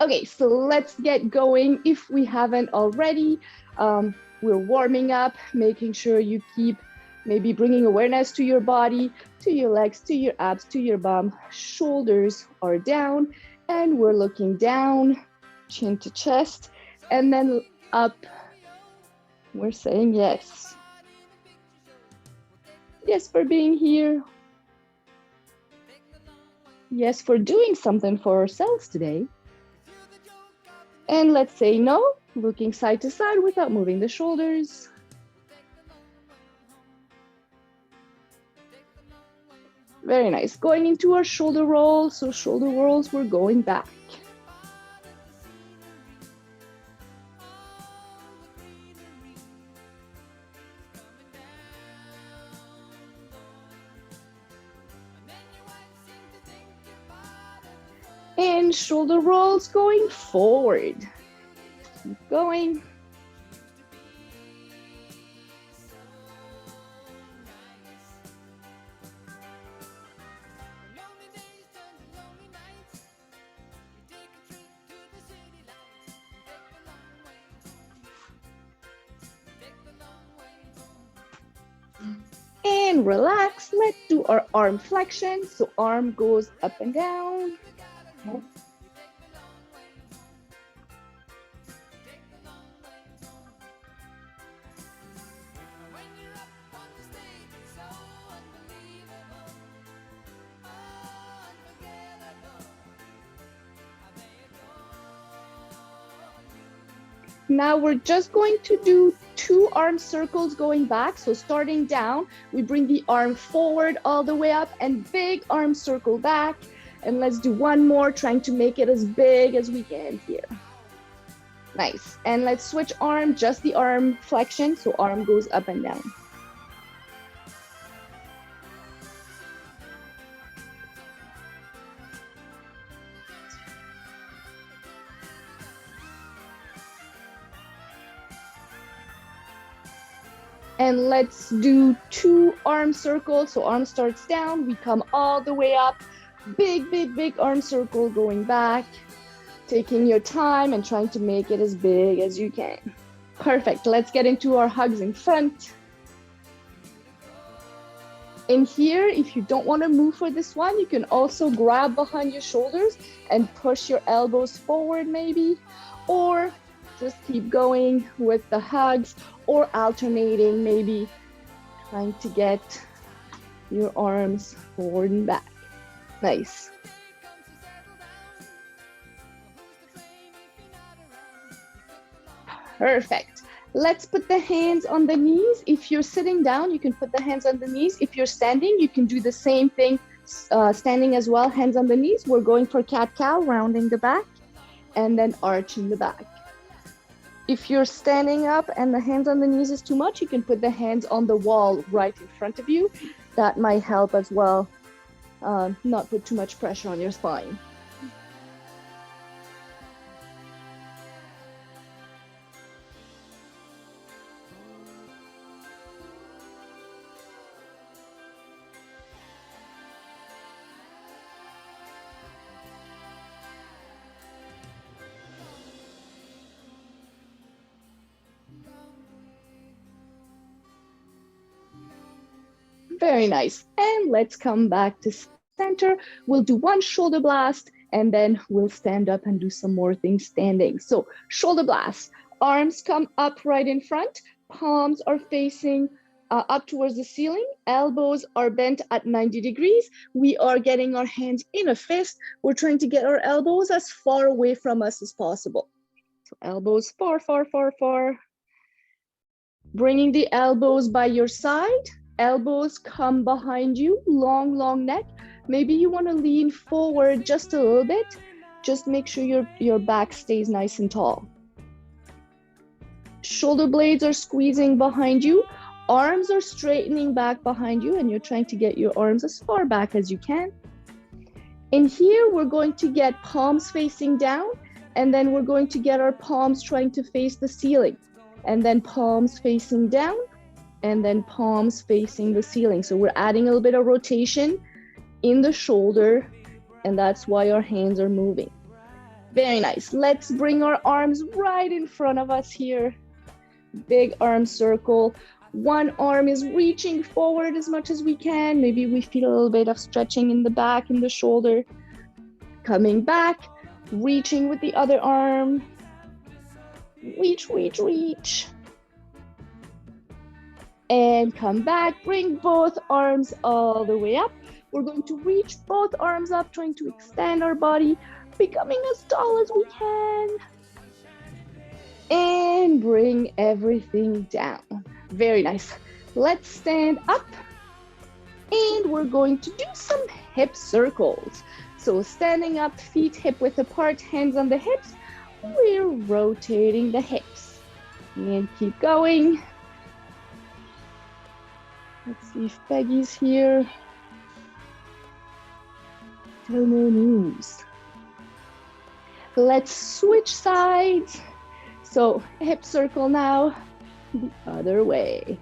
Okay, so let's get going. If we haven't already, we're warming up, making sure you keep maybe bringing awareness to your body, to your legs, to your abs, to your bum. Shoulders are down, and we're looking down, chin to chest, and then up. We're saying yes. Yes for being here. Yes for doing something for ourselves today. And let's say no, looking side to side without moving the shoulders. Very nice. Going into our shoulder rolls. So shoulder rolls, we're going back. And shoulder rolls going forward. Keep going. And relax. Let's do our arm flexion. So arm goes up and down. Now we're just going to do 2 arm circles going back. So starting down, we bring the arm forward all the way up and big arm circle back. And let's do 1 more, trying to make it as big as we can here. Nice. And let's switch arm, just the arm flexion. So arm goes up and down. And let's do 2 arm circles. So arm starts down, we come all the way up. Big, big, big arm circle going back. Taking your time and trying to make it as big as you can. Perfect. Let's get into our hugs in front. In here, if you don't want to move for this one, you can also grab behind your shoulders and push your elbows forward maybe, or just keep going with the hugs or alternating, maybe trying to get your arms forward and back. Nice. Perfect. Let's put the hands on the knees. If you're sitting down, you can put the hands on the knees. If you're standing, you can do the same thing, standing as well, hands on the knees. We're going for cat-cow, rounding the back, and then arching the back. If you're standing up and the hands on the knees is too much, you can put the hands on the wall right in front of you. That might help as well, not put too much pressure on your spine. Very nice. And let's come back to center. We'll do 1 shoulder blast, and then we'll stand up and do some more things standing. So shoulder blast, arms come up right in front, palms are facing up towards the ceiling, elbows are bent at 90 degrees. We are getting our hands in a fist. We're trying to get our elbows as far away from us as possible. So elbows far, far, far, far. Bringing the elbows by your side. Elbows come behind you, long, long neck. Maybe you want to lean forward just a little bit. Just make sure your back stays nice and tall. Shoulder blades are squeezing behind you. Arms are straightening back behind you, and you're trying to get your arms as far back as you can. In here, we're going to get palms facing down, and then we're going to get our palms trying to face the ceiling, and then palms facing down, and then palms facing the ceiling. So we're adding a little bit of rotation in the shoulder, and that's why our hands are moving. Very nice. Let's bring our arms right in front of us here. Big arm circle. One arm is reaching forward as much as we can. Maybe we feel a little bit of stretching in the back, in the shoulder. Coming back, reaching with the other arm. Reach, reach, reach. And come back, bring both arms all the way up. We're going to reach both arms up, trying to extend our body, becoming as tall as we can. And bring everything down. Very nice. Let's stand up. And we're going to do some hip circles. So standing up, feet hip width apart, hands on the hips. We're rotating the hips. And keep going. Let's see if Peggy's here. No news. Let's switch sides. So hip circle now, the other way.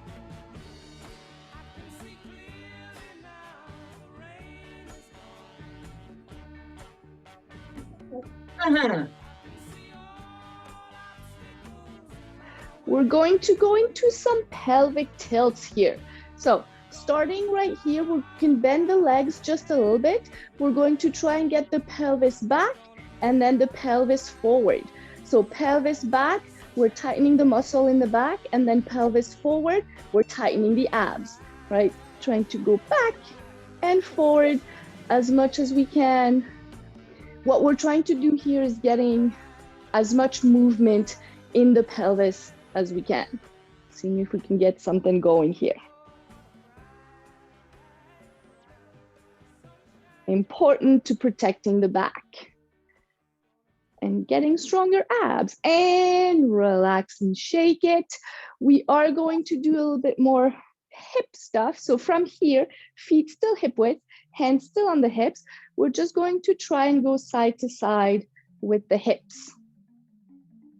We're going to go into some pelvic tilts here. So starting right here, we can bend the legs just a little bit. We're going to try and get the pelvis back and then the pelvis forward. So pelvis back, we're tightening the muscle in the back, and then pelvis forward, we're tightening the abs, right? Trying to go back and forward as much as we can. What we're trying to do here is getting as much movement in the pelvis as we can. Seeing if we can get something going here. Important to protecting the back. And getting stronger abs. And relax and shake it. We are going to do a little bit more hip stuff. So from here, feet still hip width, hands still on the hips. We're just going to try and go side to side with the hips.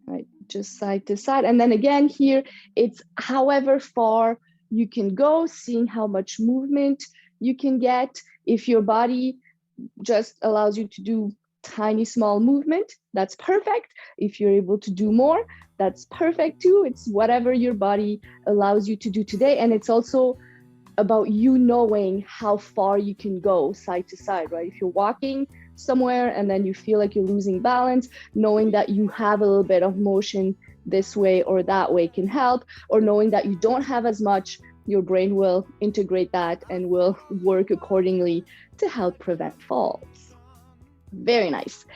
Right, just side to side. And then again here, it's however far you can go, seeing how much movement you can get. If your body just allows you to do tiny small movement, that's perfect. If you're able to do more, that's perfect too. It's whatever your body allows you to do today. And it's also about you knowing how far you can go side to side, right? If you're walking somewhere and then you feel like you're losing balance, knowing that you have a little bit of motion this way or that way can help, or knowing that you don't have as much, your brain will integrate that and will work accordingly to help prevent falls. Very nice.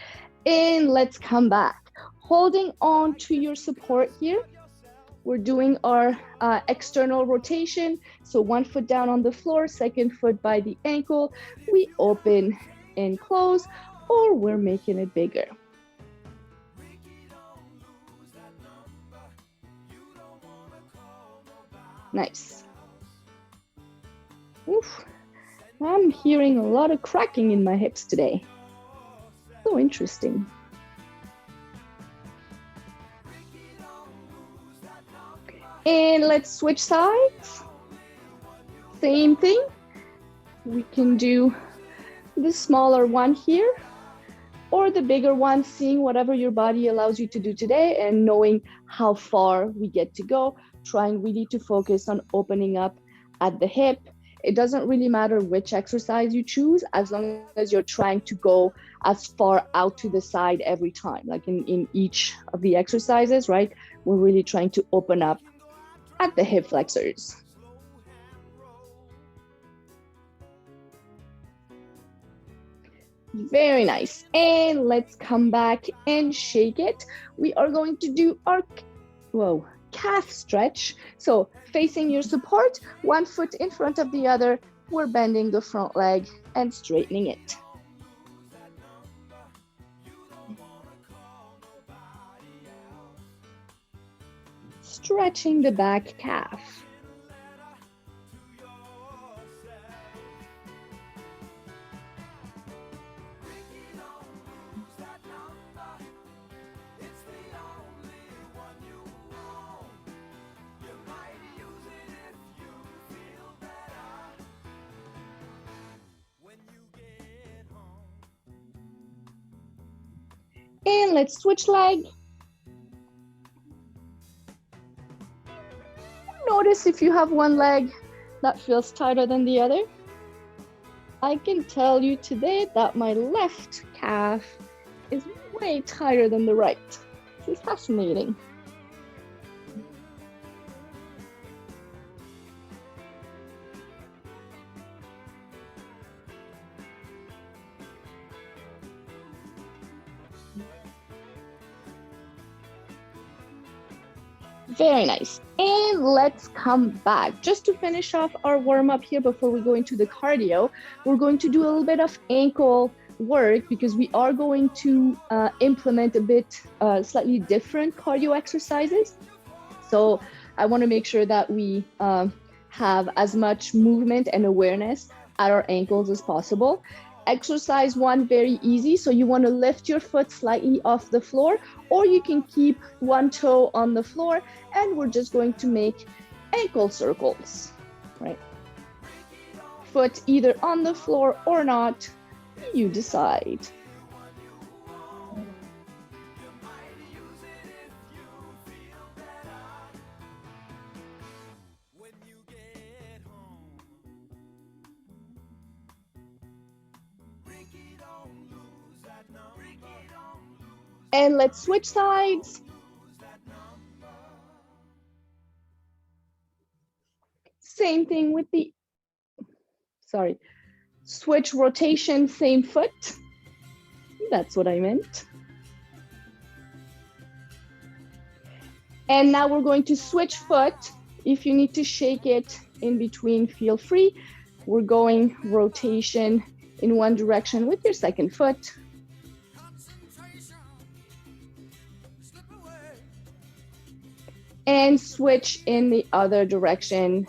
And let's come back. Holding on to your support here. We're doing our external rotation. So one foot down on the floor, second foot by the ankle. We open and close, or we're making it bigger. Nice. Oof. I'm hearing a lot of cracking in my hips today. So interesting. And let's switch sides. Same thing. We can do the smaller one here or the bigger one, seeing whatever your body allows you to do today and knowing how far we get to go, trying really to focus on opening up at the hip. It doesn't really matter which exercise you choose, as long as you're trying to go as far out to the side every time, like in each of the exercises, right? We're really trying to open up at the hip flexors. Very nice. And let's come back and shake it. We are going to do our calf stretch. So facing your support, one foot in front of the other, we're bending the front leg and straightening it. Stretching the back calf. And let's switch leg. Notice if you have one leg that feels tighter than the other. I can tell you today that my left calf is way tighter than the right. This is fascinating. Very nice. And let's come back. Just to finish off our warm-up here before we go into the cardio, we're going to do a little bit of ankle work because we are going to implement a bit slightly different cardio exercises. So I want to make sure that we have as much movement and awareness at our ankles as possible. Exercise one, very easy. So you want to lift your foot slightly off the floor, or you can keep one toe on the floor, and we're just going to make ankle circles, right? Foot either on the floor or not, you decide. And let's switch sides. Same thing with the, switch rotation, same foot. That's what I meant. And now we're going to switch foot. If you need to shake it in between, feel free. We're going rotation in one direction with your second foot. And switch in the other direction,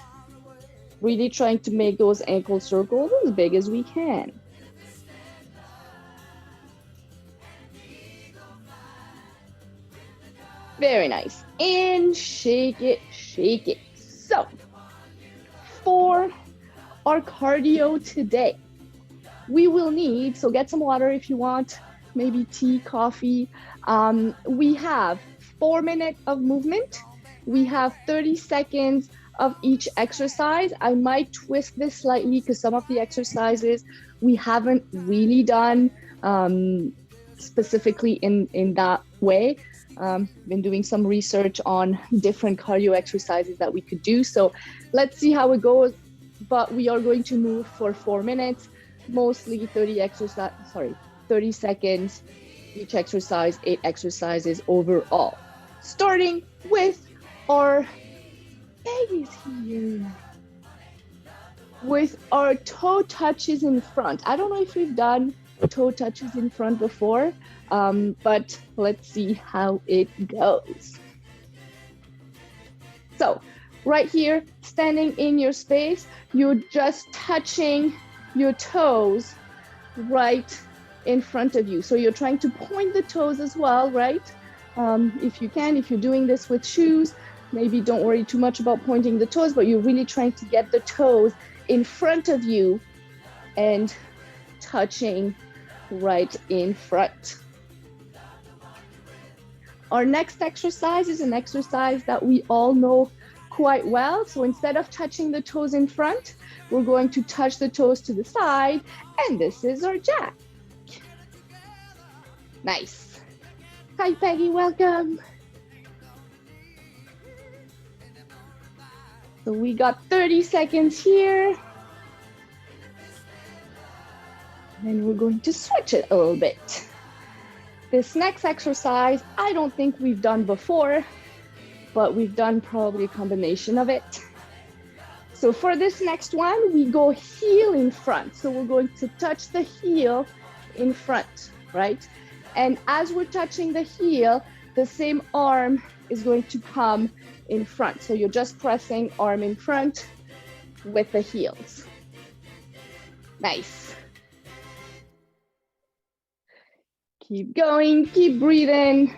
really trying to make those ankle circles as big as we can. Very nice. And shake it, shake it. So for our cardio today, we will need, so get some water if you want, maybe tea, coffee. We have 4 minutes of movement. We have 30 seconds of each exercise. I might twist this slightly because some of the exercises we haven't really done specifically in that way. Been doing some research on different cardio exercises that we could do. So let's see how it goes. But we are going to move for 4 minutes, mostly 30 seconds each exercise, 8 exercises overall. Starting with our Peggy's here. With our toe touches in front. I don't know if we've done toe touches in front before, but let's see how it goes. So right here, standing in your space, you're just touching your toes right in front of you. So you're trying to point the toes as well, right? If you can, if you're doing this with shoes, maybe don't worry too much about pointing the toes, but you're really trying to get the toes in front of you and touching right in front. Our next exercise is an exercise that we all know quite well. So instead of touching the toes in front, we're going to touch the toes to the side, and this is our jack. Nice. Hi, Peggy, welcome. So we got 30 seconds here. And we're going to switch it a little bit. This next exercise, I don't think we've done before, but we've done probably a combination of it. So for this next one, we go heel in front. So we're going to touch the heel in front, right? And as we're touching the heel, the same arm is going to come in front. So you're just pressing arm in front with the heels. Nice. Keep going, keep breathing.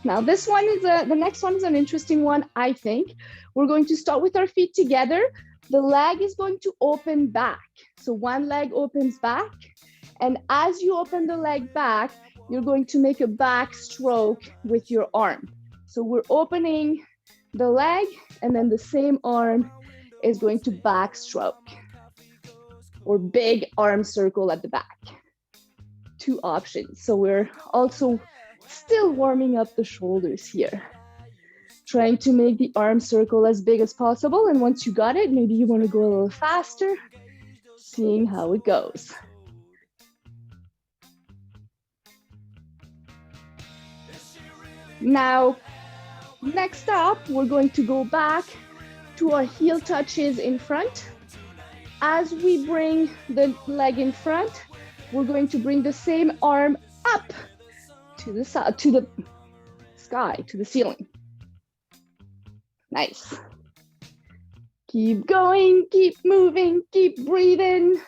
Now this one is the next one is an interesting one, I think. We're going to start with our feet together, the leg is going to open back. So one leg opens back, and as you open the leg back, you're going to make a back stroke with your arm. So we're opening the leg, and then the same arm is going to backstroke, or big arm circle at the back. Two options. So we're also still warming up the shoulders here, trying to make the arm circle as big as possible. And once you got it, maybe you want to go a little faster, seeing how it goes. Now, next up, we're going to go back to our heel touches in front. As we bring the leg in front, we're going to bring the same arm up to the side, to the sky, to the ceiling. Nice. Keep going, keep moving, keep breathing.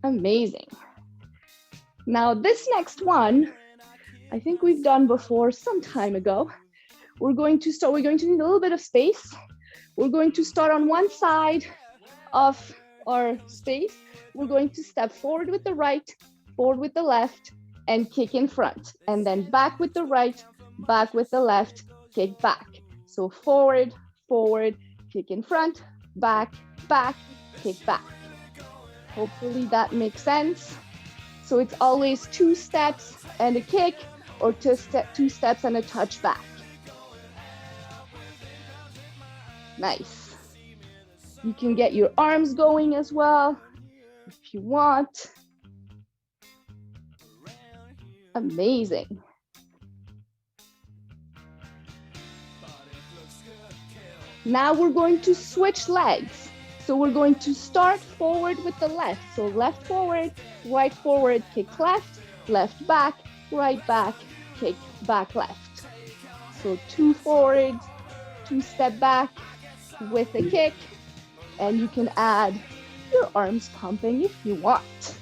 Amazing. Now this next one, I think we've done before some time ago. We're going to need a little bit of space. We're going to start on one side of our space. We're going to step forward with the right, forward with the left, and kick in front. And then back with the right, back with the left, kick back. So forward, forward, kick in front, back, back, kick back. Hopefully that makes sense. So it's always 2 steps and a kick, or 2 steps and a touch back. Nice. You can get your arms going as well if you want. Amazing. Now we're going to switch legs. So we're going to start forward with the left. So left forward, kick left, left back, right back, kick back left. So 2 forward, 2 step back with a kick, and you can add your arms pumping if you want.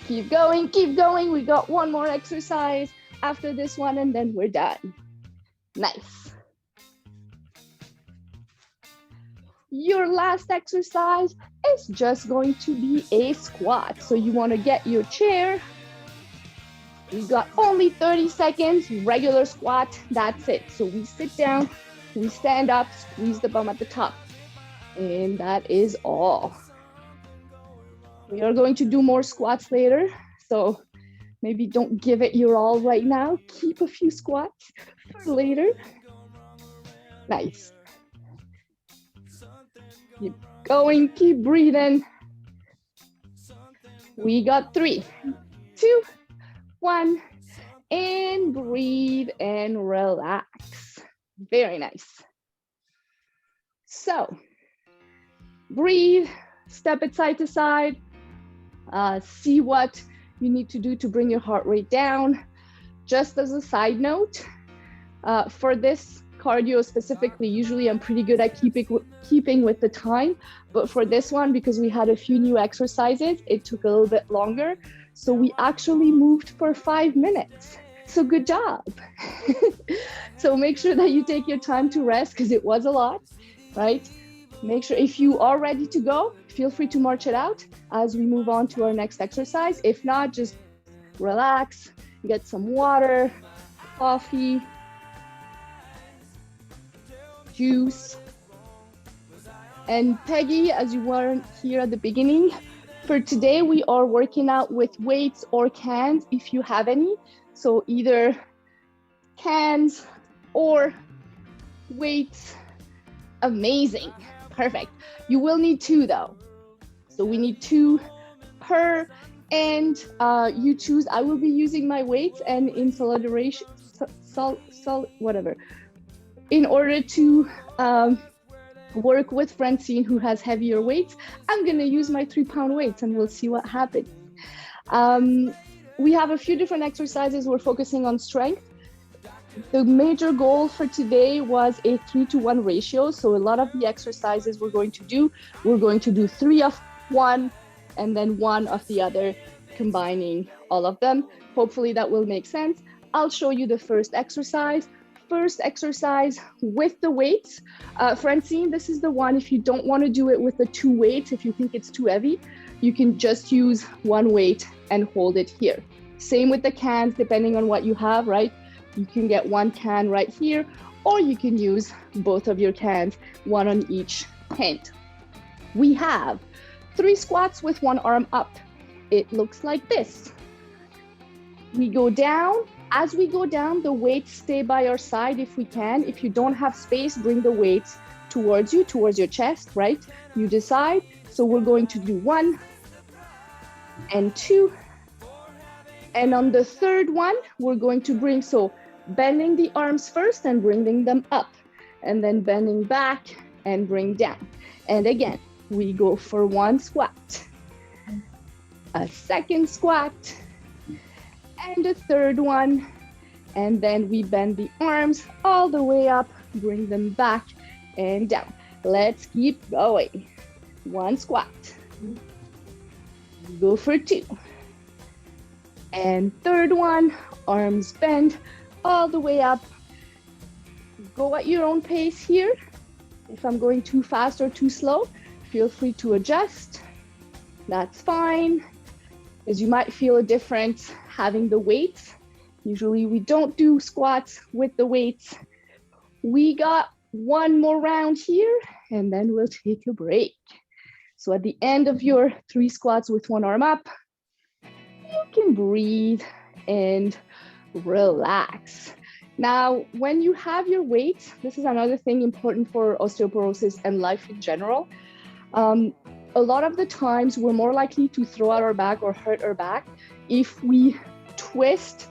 Keep going, keep going. We got one more exercise after this one, and then we're done. Nice. Your last exercise is just going to be a squat. So you want to get your chair. We got only 30 seconds, regular squat, that's it. So we sit down, we stand up, squeeze the bum at the top. And that is all. We are going to do more squats later. So maybe don't give it your all right now. Keep a few squats for later. Nice. Keep going, keep breathing. We got 3, 2, 1, and breathe and relax. Very nice. So breathe, step it side to side, see what you need to do to bring your heart rate down. Just as a side note, for this cardio specifically, usually I'm pretty good at keeping with the time, but for this one, because we had a few new exercises, it took a little bit longer. So we actually moved for 5 minutes. So good job. So make sure that you take your time to rest, because it was a lot, right? Make sure if you are ready to go, feel free to march it out as we move on to our next exercise. If not, just relax, get some water, coffee, juice. And Peggy, as you weren't here at the beginning, for today, we are working out with weights or cans if you have any. So either cans or weights. Amazing. Perfect. You will need 2 though. So we need 2 per, and you choose. I will be using my weights and in solidarization, whatever, in order to work with Francine, who has heavier weights. I'm gonna use my 3-pound weights and we'll see what happens. We have a few different exercises. We're focusing on strength. The major goal for today was a 3-to-1 ratio. So a lot of the exercises we're going to do 3 of one and then 1 of the other combining all of them. Hopefully that will make sense. I'll show you the first exercise. First exercise with the weights. Francine, this is the one, if you don't want to do it with the 2 weights, if you think it's too heavy, you can just use 1 weight and hold it here. Same with the cans, depending on what you have, right? You can get 1 can right here, or you can use both of your cans, 1 on each hand. We have 3 squats with 1 arm up. It looks like this. We go down. As we go down, the weights stay by our side if we can. If you don't have space, bring the weights towards you, towards your chest, right? You decide. So we're going to do 1 and 2. And on the 3rd one, we're going to bring, so bending the arms first and bringing them up, and then bending back and bring down. And again, we go for 1 squat, a 2nd squat, and a 3rd one, and then we bend the arms all the way up, bring them back and down. Let's keep going. 1 squat, go for 2, and 3rd one, arms bend all the way up. Go at your own pace here. If I'm going too fast or too slow, feel free to adjust. That's fine, because you might feel a difference having the weights. Usually we don't do squats with the weights. We got 1 more round here, and then we'll take a break. So at the end of your 3 squats with 1 arm up, you can breathe and relax. Now, when you have your weights, this is another thing important for osteoporosis and life in general. A lot of the times we're more likely to throw out our back or hurt our back if we twist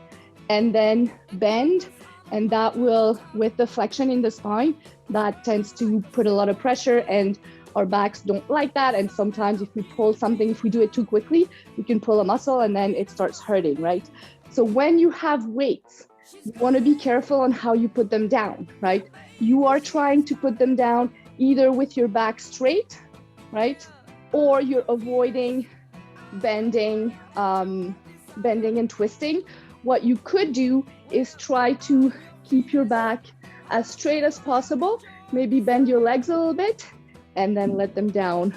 and then bend, and that will, with the flexion in the spine, that tends to put a lot of pressure, and our backs don't like that. And sometimes if we pull something, if we do it too quickly, we can pull a muscle and then it starts hurting, right? So when you have weights, you want to be careful on how you put them down, right? You are trying to put them down either with your back straight, right? Or you're avoiding bending and twisting. What you could do is try to keep your back as straight as possible, maybe bend your legs a little bit and then let them down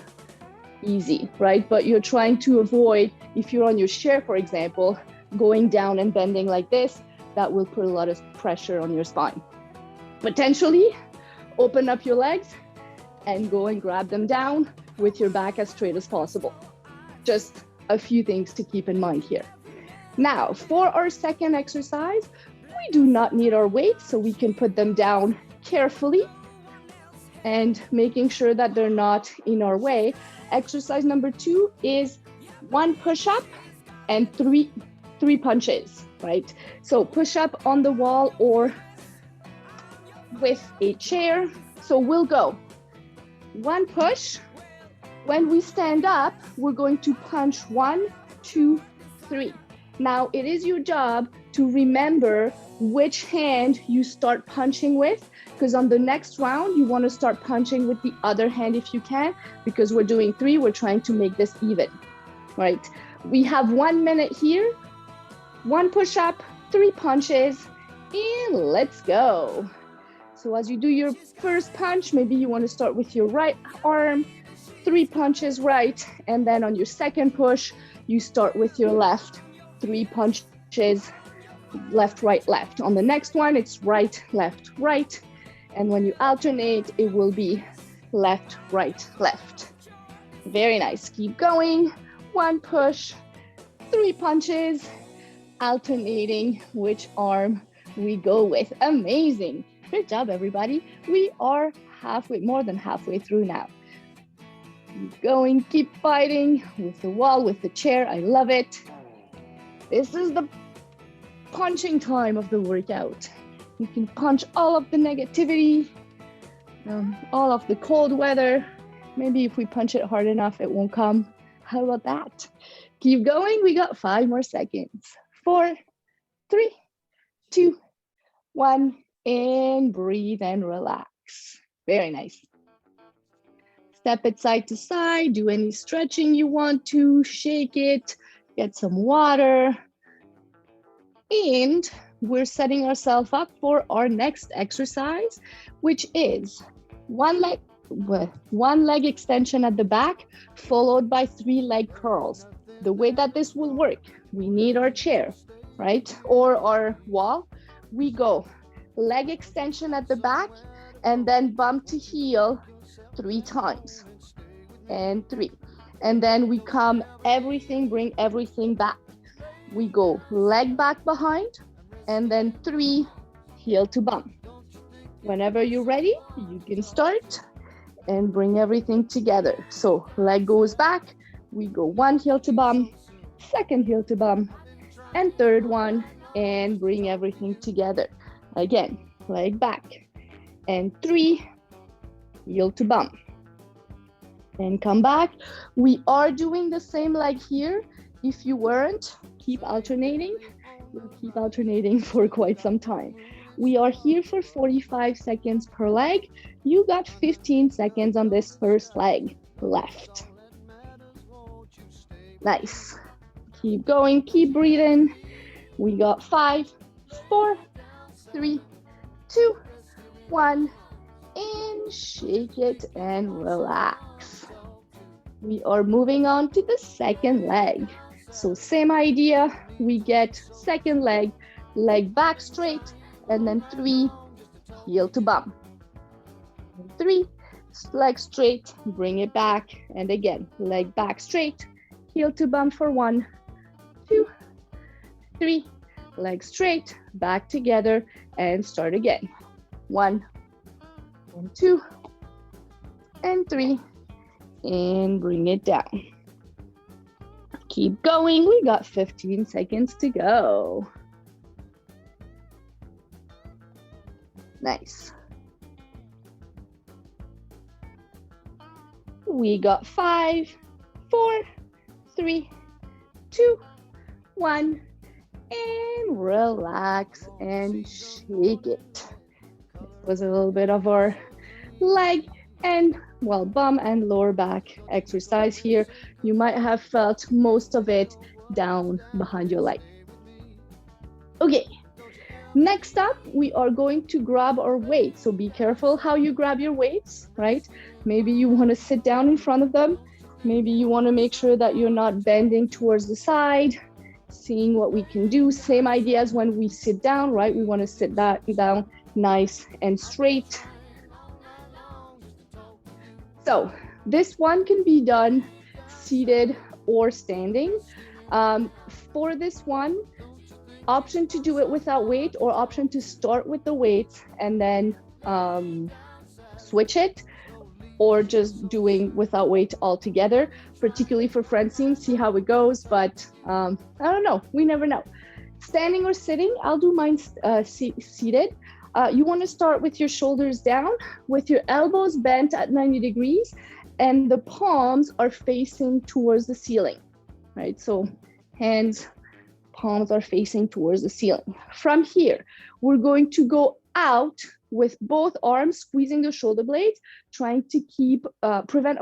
easy, right? But you're trying to avoid, if you're on your chair, for example, going down and bending like this, that will put a lot of pressure on your spine. Potentially open up your legs and go and grab them down with your back as straight as possible. Just a few things to keep in mind here. Now, for our second exercise, we do not need our weights, so we can put them down carefully and making sure that they're not in our way. Exercise number 2 is 1 push-up and three punches, right? So push up on the wall or with a chair. So we'll go 1 push. When we stand up, we're going to punch 1, 2, 3. Now, it is your job to remember which hand you start punching with, because on the next round, you want to start punching with the other hand if you can, because we're doing 3, we're trying to make this even, right? We have 1 minute here, 1 push-up, 3 punches, and let's go. So as you do your first punch, maybe you want to start with your right arm, 3 punches right, and then on your second push, you start with your left, 3 punches, left, right, left. On the next one, it's right, left, right. And when you alternate, it will be left, right, left. Very nice. Keep going. 1 push, 3 punches, alternating which arm we go with. Amazing. Good job, everybody. We are more than halfway through now. Keep going, keep fighting with the wall, with the chair. I love it. This is the punching time of the workout. You can punch all of the negativity, all of the cold weather. Maybe if we punch it hard enough, it won't come. How about that? Keep going. We got 5 more seconds. 4, 3, 2, 1, and breathe and relax. Very nice. Step it side to side. Do any stretching you want to. Shake it. get some water, and we're setting ourselves up for our next exercise, which is one leg extension at the back, followed by 3 leg curls. The way that this will work, we need our chair, right? Or our wall. We go leg extension at the back, and then bump to heel 3 times, and 3. And then we come bring everything back. We go leg back behind, and then 3 heel to bump. Whenever you're ready, you can start and bring everything together. So leg goes back, we go 1 heel to bump, 2nd heel to bump, and 3rd one, and bring everything together. Again, leg back, and 3 heel to bump, and come back. We are doing the same leg here. If you weren't, keep alternating. We'll keep alternating for quite some time. We are here for 45 seconds per leg. You got 15 seconds on this first leg left. Nice. Keep going, keep breathing. We got 5, 4, 3, 2, 1, and shake it and relax. We are moving on to the second leg. So same idea, we get second leg, leg back straight, and then 3 heel to bump. 3 leg straight, bring it back, and again, leg back straight, heel to bump for 1, 2, 3, leg straight, back together, and start again. 1, and 2, and 3, and bring it down. Keep going, we got 15 seconds to go. Nice. We got 5, 4, 3, 2, 1, and relax and shake it. This was a little bit of our leg and bum and lower back exercise here. You might have felt most of it down behind your leg. Okay, next up, we are going to grab our weights. So be careful how you grab your weights, right? Maybe you want to sit down in front of them. Maybe you want to make sure that you're not bending towards the side, seeing what we can do. Same idea as when we sit down, right? We want to sit down nice and straight. So this one can be done seated or standing. For this one, option to do it without weight or option to start with the weights and then switch it, or just doing without weight altogether, particularly for Francine, see how it goes. But I don't know, we never know. Standing or sitting, I'll do mine seated. You want to start with your shoulders down, with your elbows bent at 90 degrees, and the palms are facing towards the ceiling, right? So palms are facing towards the ceiling. From here, we're going to go out with both arms squeezing the shoulder blades, trying to prevent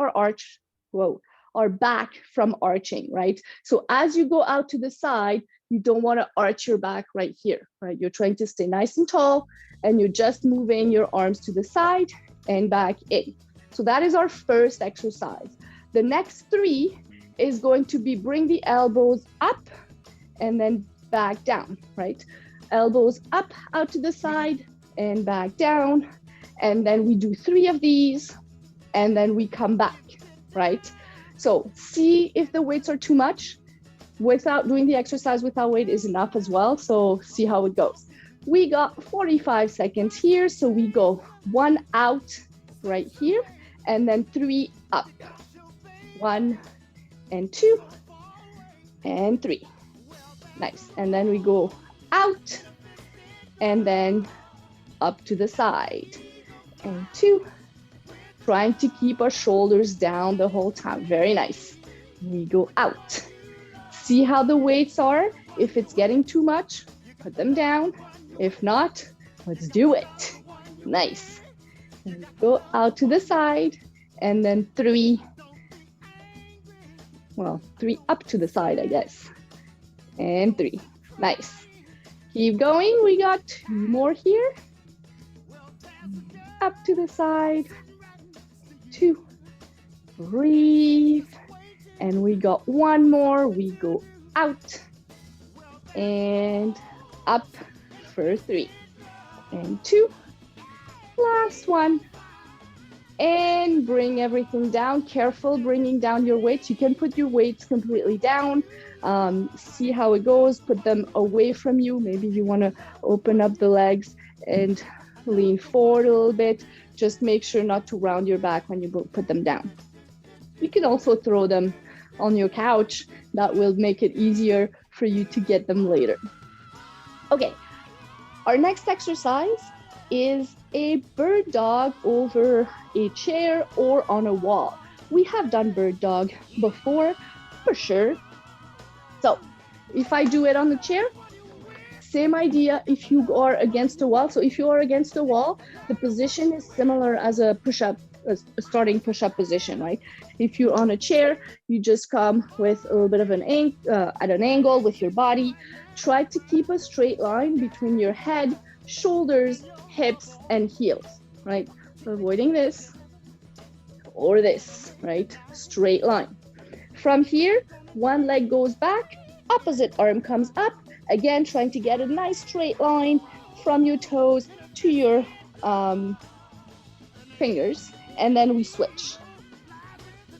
our back from arching, right? So as you go out to the side, you don't want to arch your back right here, right? You're trying to stay nice and tall, and you're just moving your arms to the side and back in. So that is our first exercise. The next 3 is going to be bring the elbows up and then back down, right? Elbows up, out to the side, and back down. And then we do 3 of these, and then we come back, right? So see if the weights are too much. Without doing the exercise without weight is enough as well. So see how it goes. We got 45 seconds here. So we go 1 out right here, and then 3 up. 1 and 2 and 3. Nice. And then we go out and then up to the side, and 2, trying to keep our shoulders down the whole time. Very nice. We go out. See how the weights are. If it's getting too much, put them down. If not, let's do it. Nice. And go out to the side, and then 3 up to the side, I guess. and 3. Nice. Keep going. We got 2 more here. Up to the side. 2. Breathe. And we got 1 more. We go out and up for 3 and 2. Last one. And bring everything down. Careful bringing down your weights. You can put your weights completely down. See how it goes. Put them away from you. Maybe you want to open up the legs and lean forward a little bit. Just make sure not to round your back when you put them down. You can also throw them on your couch. That will make it easier for you to get them later. Okay, our next exercise is a bird dog over a chair or on a wall. We have done bird dog before, for sure. So if I do it on the chair, same idea if you are against a wall. So if you are against a wall, the position is similar as a push-up, a starting push-up position, right? If you're on a chair, you just come with a little bit of at an angle with your body. Try to keep a straight line between your head, shoulders, hips, and heels, right? Avoiding this or this, right? Straight line. From here, one leg goes back, opposite arm comes up. Again, trying to get a nice straight line from your toes to your fingers, and then we switch,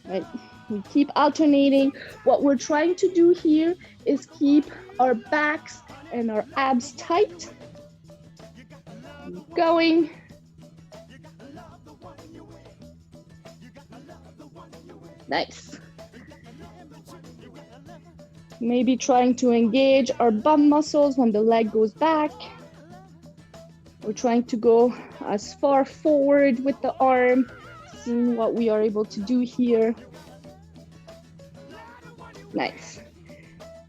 right? We keep alternating. What we're trying to do here is keep our backs and our abs tight. Keep going. Nice. Maybe trying to engage our bum muscles when the leg goes back. We're trying to go as far forward with the arm, seeing what we are able to do here. Nice.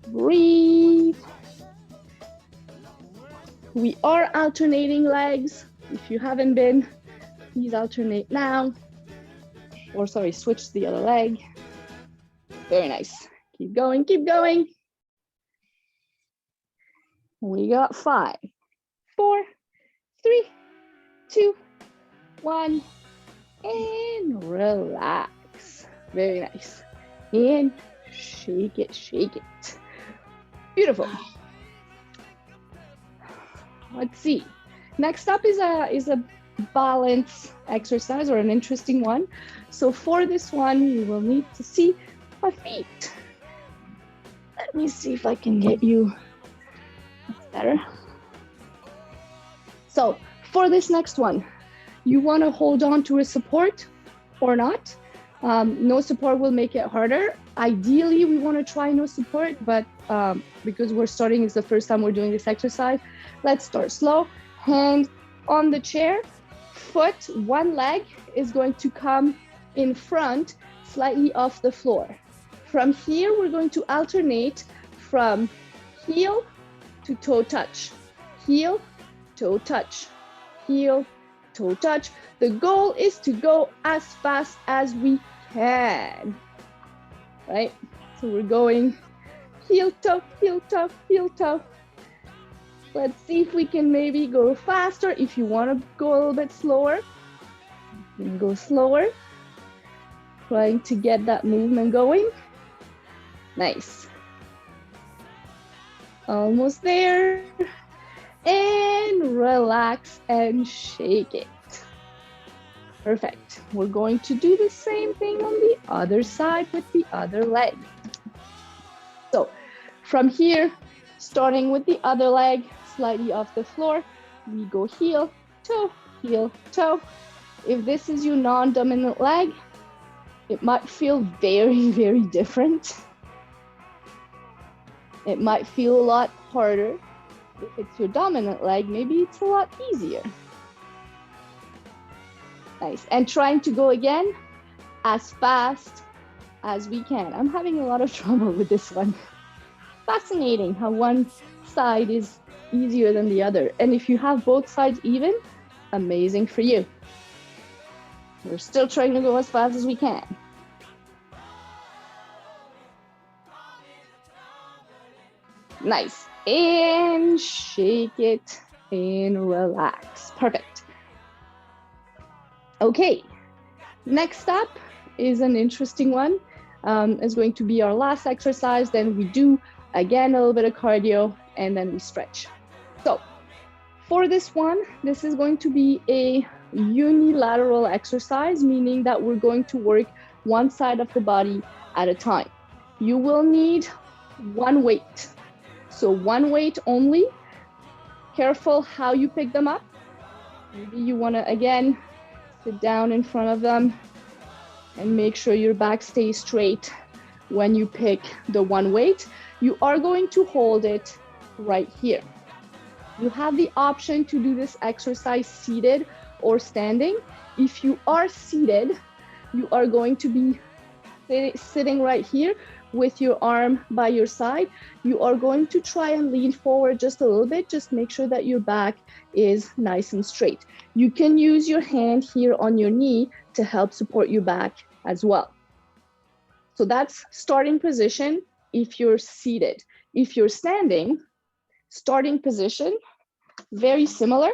Breathe. We are alternating legs. If you haven't been, please alternate now. Or sorry, switch to the other leg. Very nice. Keep going, keep going. We got 5, 4, 3, 2, 1, and relax. Very nice. And shake it, shake it. Beautiful. Let's see. Next up is a balance exercise, or an interesting one. So for this one, you will need to see my feet. Let me see if I can get you better. So for this next one, you want to hold on to a support or not. No support will make it harder. Ideally, we want to try no support, but because we're starting, it's the first time we're doing this exercise. Let's start slow. Hand on the chair, foot, one leg is going to come in front, slightly off the floor. From here, we're going to alternate from heel to toe touch, heel, toe touch, heel, toe touch. The goal is to go as fast as we can, right? So we're going heel, toe, heel, toe, heel, toe. Let's see if we can maybe go faster. If you want to go a little bit slower, you can go slower. Trying to get that movement going. Nice. Almost there. And relax and shake it. Perfect. We're going to do the same thing on the other side with the other leg. So from here, starting with the other leg, slightly off the floor, we go heel, toe, heel, toe. If this is your non-dominant leg, it might feel very, very different. It might feel a lot harder. If it's your dominant leg, maybe it's a lot easier. Nice. And trying to go again as fast as we can. I'm having a lot of trouble with this one. Fascinating how one side is easier than the other. And if you have both sides even, amazing for you. We're still trying to go as fast as we can. Nice. And shake it and relax. Perfect. Okay. Next up is an interesting one. It's going to be our last exercise. Then we do, again, a little bit of cardio, and then we stretch. So for this one, this is going to be a unilateral exercise, meaning that we're going to work one side of the body at a time. You will need one weight. So one weight only. Careful how you pick them up. Maybe you want to, again, sit down in front of them and make sure your back stays straight when you pick the one weight. You are going to hold it right here. You have the option to do this exercise seated or standing. If you are seated, you are going to be sitting right here with your arm by your side. You are going to try and lean forward just a little bit. Just make sure that your back is nice and straight. You can use your hand here on your knee to help support your back as well. So that's starting position if you're seated. If you're standing, starting position, very similar.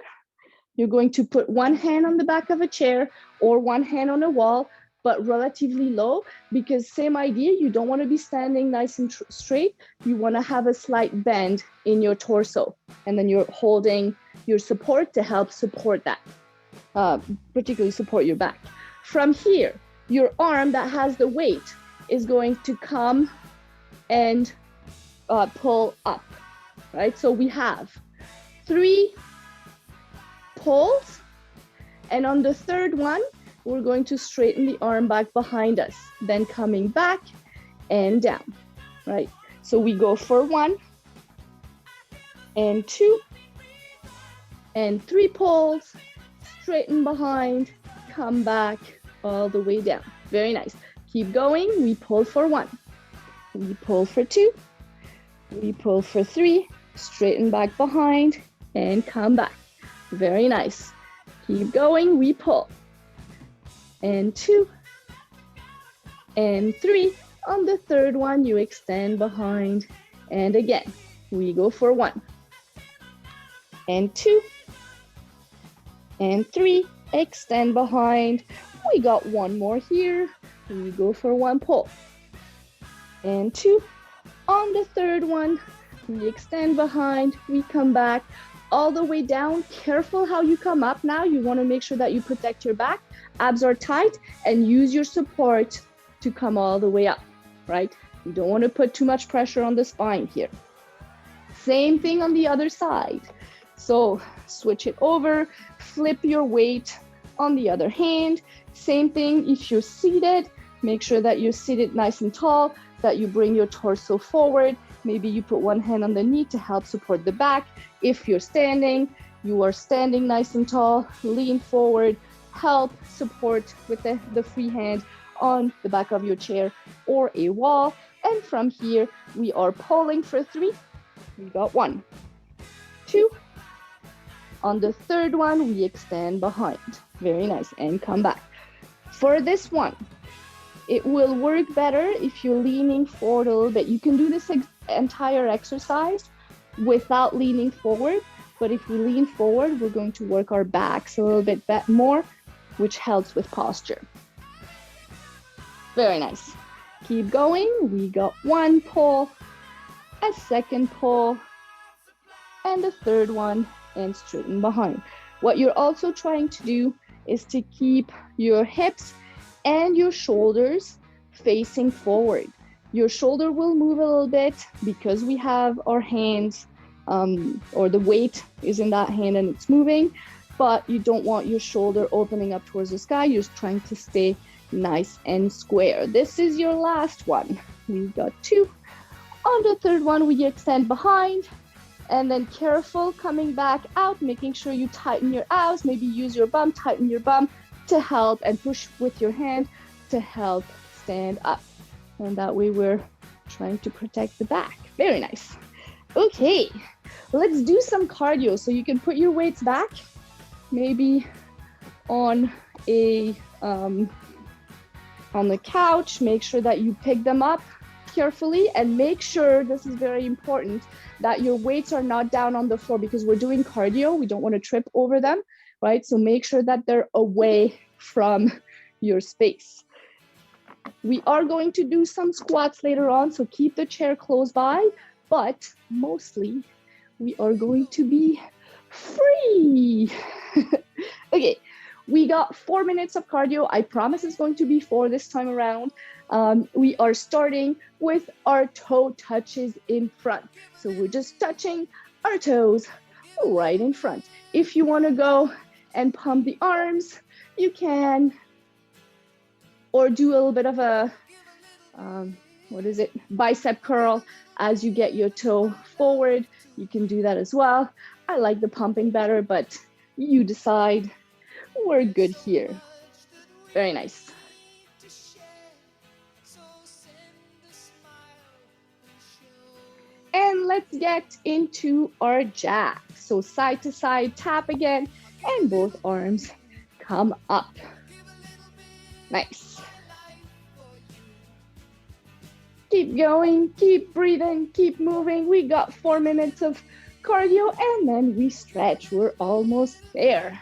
You're going to put one hand on the back of a chair or one hand on a wall, but relatively low, because same idea, you don't want to be standing nice and straight. You want to have a slight bend in your torso, and then you're holding your support to help support that, particularly support your back. From here, your arm that has the weight is going to come and pull up, right? So we have 3 pulls, and on the third one, we're going to straighten the arm back behind us, then coming back and down, right? So we go for 1 and 2 and 3 pulls, straighten behind, come back all the way down. Very nice. Keep going. We pull for 1, we pull for 2, we pull for 3, straighten back behind and come back. Very nice. Keep going. We pull. And 2 and 3. On the third one, you extend behind, and again we go for 1 and 2 and 3, extend behind. We got 1 more here. We go for 1 pull and 2. On the third one, we extend behind, we come back all the way down. Careful how you come up now. You want to make sure that you protect your back. Abs are tight, and use your support to come all the way up, right? You don't want to put too much pressure on the spine here. Same thing on the other side. So switch it over, flip your weight on the other hand. Same thing if you're seated, make sure that you're seated nice and tall, that you bring your torso forward. Maybe you put one hand on the knee to help support the back. If you're standing, you are standing nice and tall, lean forward, help support with the free hand on the back of your chair or a wall. And from here, we are pulling for 3. We got 1, 2. On the third one, we extend behind. Very nice, and come back. For this one, it will work better if you're leaning forward a little bit. You can do this entire exercise without leaning forward, but if we lean forward, we're going to work our backs a little bit more, which helps with posture. Very nice. Keep going. We got 1 pull, a second pull, and the third one, and straighten behind. What you're also trying to do is to keep your hips and your shoulders facing forward. Your shoulder will move a little bit because we have our hands, or the weight is in that hand and it's moving, but you don't want your shoulder opening up towards the sky. You're trying to stay nice and square. This is your last one. We've got 2. On the third one, we extend behind, and then careful coming back out, making sure you tighten your abs, maybe use your bum, tighten your bum to help, and push with your hand to help stand up. And that way we're trying to protect the back. Very nice. Okay, let's do some cardio. So you can put your weights back, maybe on a on the couch. Make sure that you pick them up carefully and make sure, this is very important, that your weights are not down on the floor because we're doing cardio. We don't want to trip over them, right? So make sure that they're away from your space. We are going to do some squats later on, so keep the chair close by, but mostly we are going to be free. Okay, we got 4 minutes of cardio. I promise it's going to be 4 this time around. We are starting with our toe touches in front. So we're just touching our toes right in front. If you want to go and pump the arms, you can, or do a little bit of a, bicep curl as you get your toe forward. You can do that as well. I like the pumping better, but you decide. We're good here. Very nice. And let's get into our jack. So side to side tap again, and both arms come up. Nice. Keep going, keep breathing, keep moving. We got 4 minutes of cardio and then we stretch. We're almost there.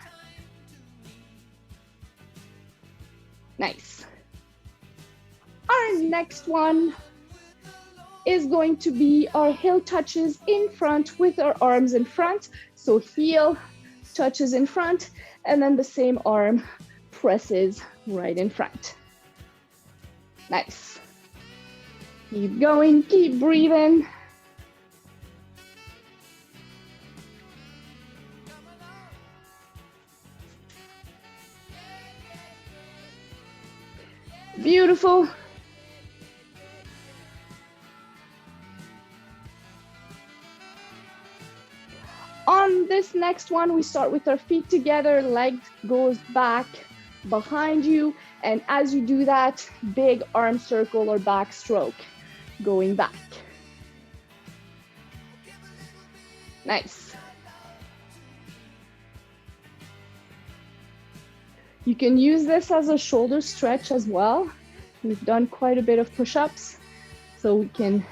Nice. Our next one is going to be our heel touches in front with our arms in front. So heel touches in front and then the same arm presses right in front. Nice. Keep going, keep breathing. Beautiful. On this next one, we start with our feet together, leg goes back behind you. And as you do that, big arm circle or back stroke, going back. Nice. You can use this as a shoulder stretch as well. We've done quite a bit of push-ups, so we can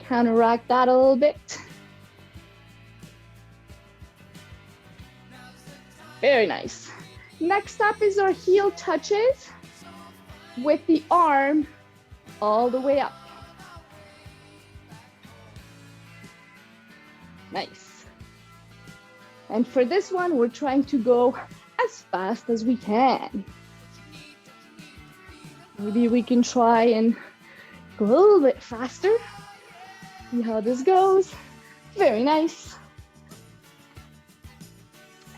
counteract that a little bit. Very nice. Next up is our heel touches with the arm all the way up. Nice. And for this one, we're trying to go as fast as we can. Maybe we can try and go a little bit faster. See how this goes. Very nice.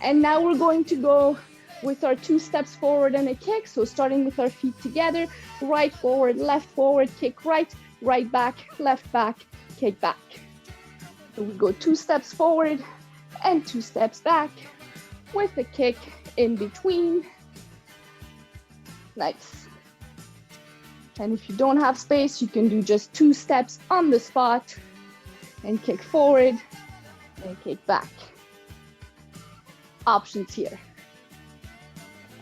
And now we're going to go with our 2 steps forward and a kick. So starting with our feet together, right forward, kick right, right back, left back, kick back. So we go 2 steps forward and 2 steps back with a kick in between. Nice. And if you don't have space, you can do just 2 steps on the spot and kick forward and kick back. Options here.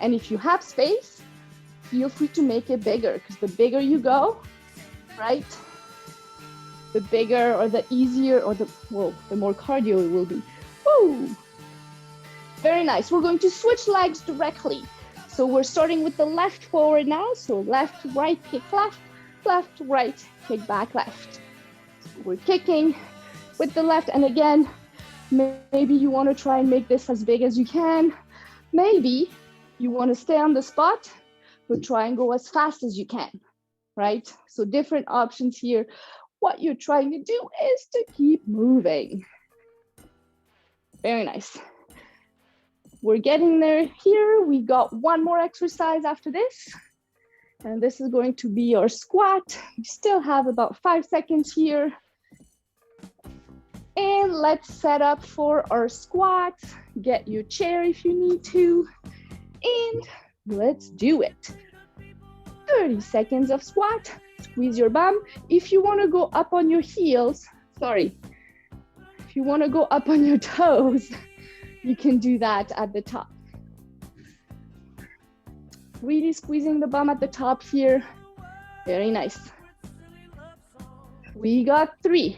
And if you have space, feel free to make it bigger, because the bigger you go, right, the bigger or the easier or the more cardio it will be. Woo! Very nice. We're going to switch legs directly. So we're starting with the left forward now. So left, right, kick left, left, right, kick back left. So we're kicking with the left. And again, maybe you want to try and make this as big as you can. Maybe you want to stay on the spot, but try and go as fast as you can, right? So different options here. What you're trying to do is to keep moving. Very nice. We're getting there here. We got one more exercise after this. And this is going to be our squat. We still have about 5 seconds here. And let's set up for our squat. Get your chair if you need to. And let's do it. 30 seconds of squat. Squeeze your bum. If you want to go up on your heels, if you want to go up on your toes, you can do that at the top. Really squeezing the bum at the top here. Very nice. We got 3,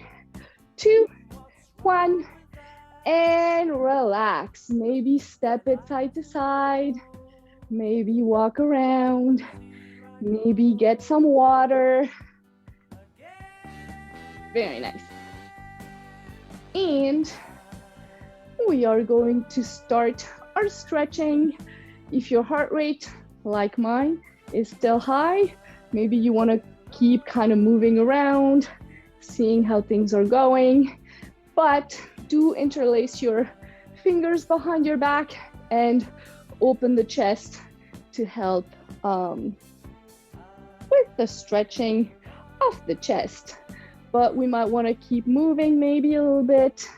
2, 1, and relax. Maybe step it side to side. Maybe walk around. Maybe get some water. Very nice. And we are going to start our stretching. If your heart rate, like mine, is still high, maybe you want to keep kind of moving around, seeing how things are going, but do interlace your fingers behind your back and open the chest to help with the stretching of the chest. But we might want to keep moving maybe a little bit,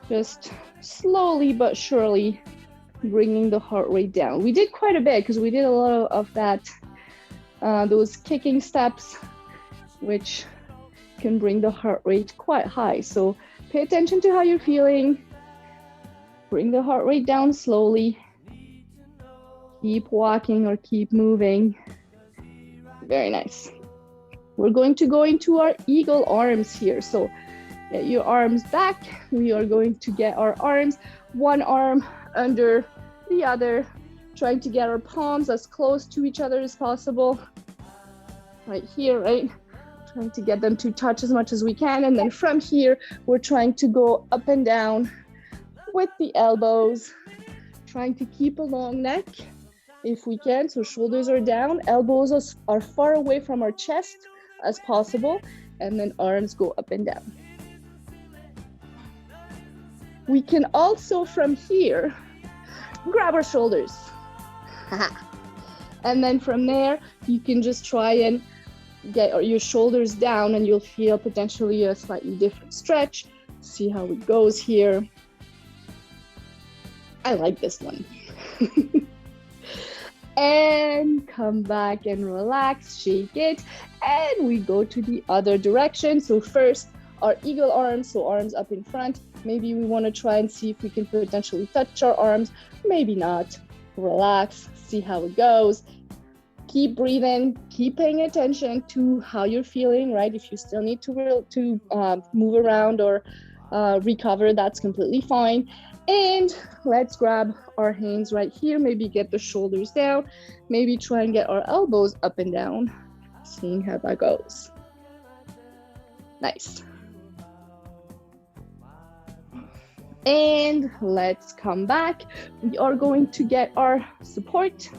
just slowly but surely bringing the heart rate down. We did quite a bit because we did a lot of that, those kicking steps, which can bring the heart rate quite high. So pay attention to how you're feeling. Bring the heart rate down slowly. Keep walking or keep moving. Very nice. We're going to go into our eagle arms here. So get your arms back. We are going to get our arms, one arm under the other, trying to get our palms as close to each other as possible. Right here, right? Trying to get them to touch as much as we can. And then from here, we're trying to go up and down with the elbows, trying to keep a long neck if we can. So shoulders are down, elbows are far away from our chest as possible, and then arms go up and down. We can also, from here, grab our shoulders. And then from there, you can just try and get your shoulders down, and you'll feel potentially a slightly different stretch. See how it goes here. I like this one. And come back and relax, shake it, and we go to the other direction. So first, our eagle arms, so arms up in front. Maybe we want to try and see if we can potentially touch our arms, maybe not. Relax, see how it goes. Keep breathing, keep paying attention to how you're feeling, right? If you still need to move around or recover, that's completely fine. And let's grab our hands right here, maybe get the shoulders down, maybe try and get our elbows up and down, seeing how that goes. Nice. And let's come back. We are going to get our support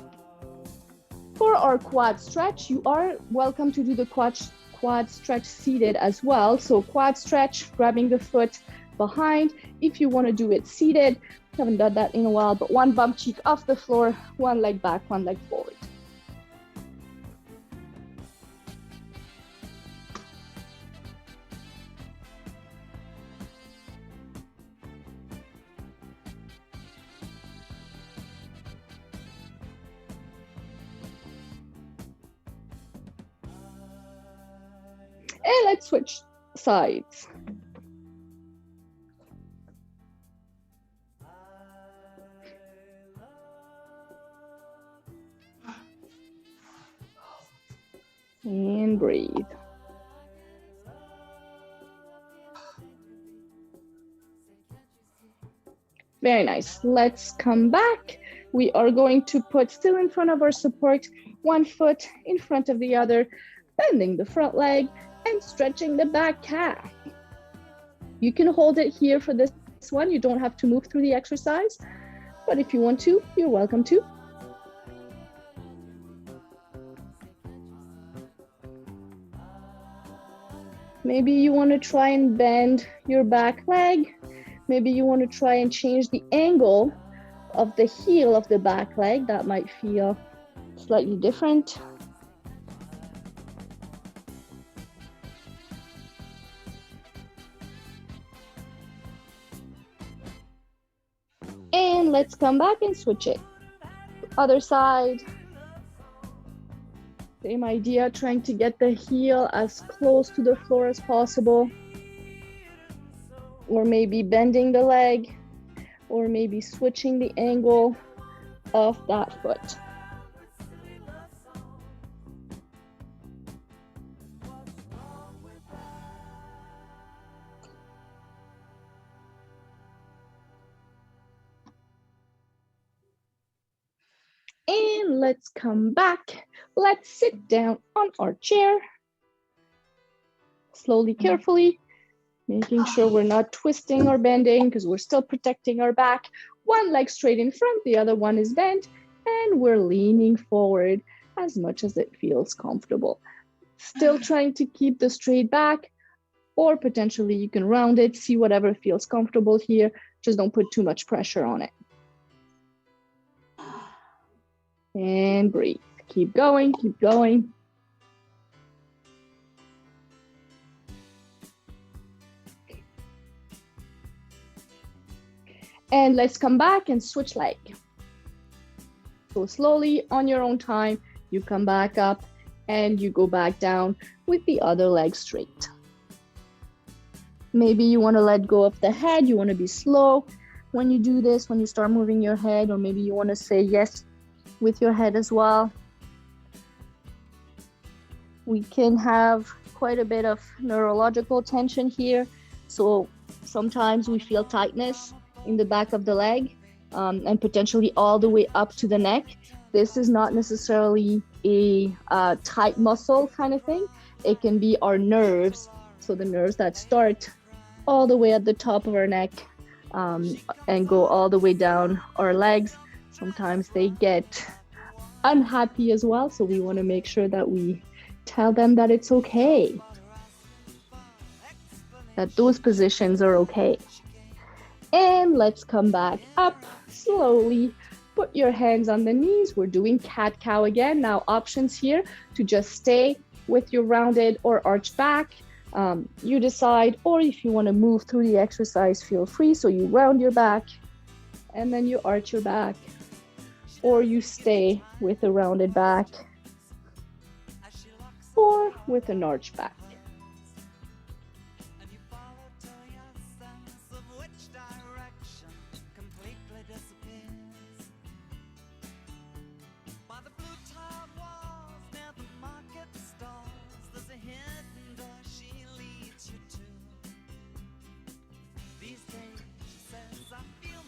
for our quad stretch. You are welcome to do the quad stretch seated as well. So quad stretch, grabbing the foot behind. If you want to do it seated, haven't done that in a while, but one bum cheek off the floor, one leg back, one leg forward. And let's switch sides. And breathe. Very nice. Let's come back. We are going to put still in front of our support, one foot in front of the other, bending the front leg and stretching the back calf. You can hold it here for this one. You don't have to move through the exercise, but if you want to, you're welcome to. Maybe you want to try and bend your back leg. Maybe you want to try and change the angle of the heel of the back leg. That might feel slightly different. And let's come back and switch it. Other side. Same idea, trying to get the heel as close to the floor as possible. Or maybe bending the leg, or maybe switching the angle of that foot. And let's come back. Let's sit down on our chair. Slowly, carefully, making sure we're not twisting or bending because we're still protecting our back. One leg straight in front, the other one is bent, and we're leaning forward as much as it feels comfortable. Still trying to keep the straight back, or potentially you can round it, see whatever feels comfortable here. Just don't put too much pressure on it. And breathe. Keep going, keep going. And let's come back and switch leg. So slowly on your own time, you come back up and you go back down with the other leg straight. Maybe you want to let go of the head. You want to be slow when you do this, when you start moving your head, or maybe you want to say yes with your head as well. We can have quite a bit of neurological tension here. So sometimes we feel tightness in the back of the leg and potentially all the way up to the neck. This is not necessarily a tight muscle kind of thing. It can be our nerves. So the nerves that start all the way at the top of our neck and go all the way down our legs. Sometimes they get unhappy as well. So we want to make sure that we tell them that it's okay, that those positions are okay. And let's come back up slowly. Put your hands on the knees. We're doing cat-cow again. Now options here to just stay with your rounded or arched back. You decide, or if you want to move through the exercise, feel free. So you round your back and then you arch your back, or you stay with a rounded back or with an arched back.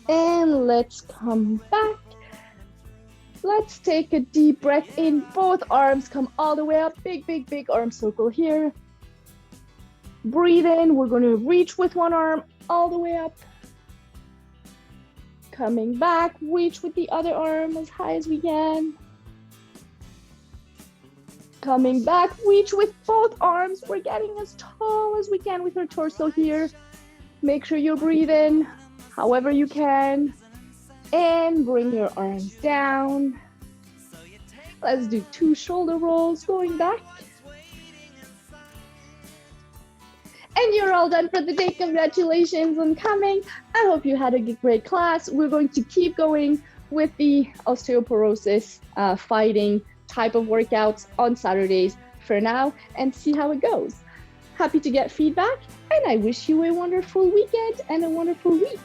And let's come back. Let's take a deep breath in. Both arms come all the way up. Big, big, big arm circle here. Breathe in. We're going to reach with one arm all the way up. Coming back, reach with the other arm as high as we can. Coming back, reach with both arms. We're getting as tall as we can with our torso here. Make sure you breathe in however you can, and bring your arms down. Let's do 2 shoulder rolls going back. And you're all done for the day. Congratulations on coming. I hope you had a great class. We're going to keep going with the osteoporosis fighting type of workouts on Saturdays for now and see how it goes. Happy to get feedback, and I wish you a wonderful weekend and a wonderful week.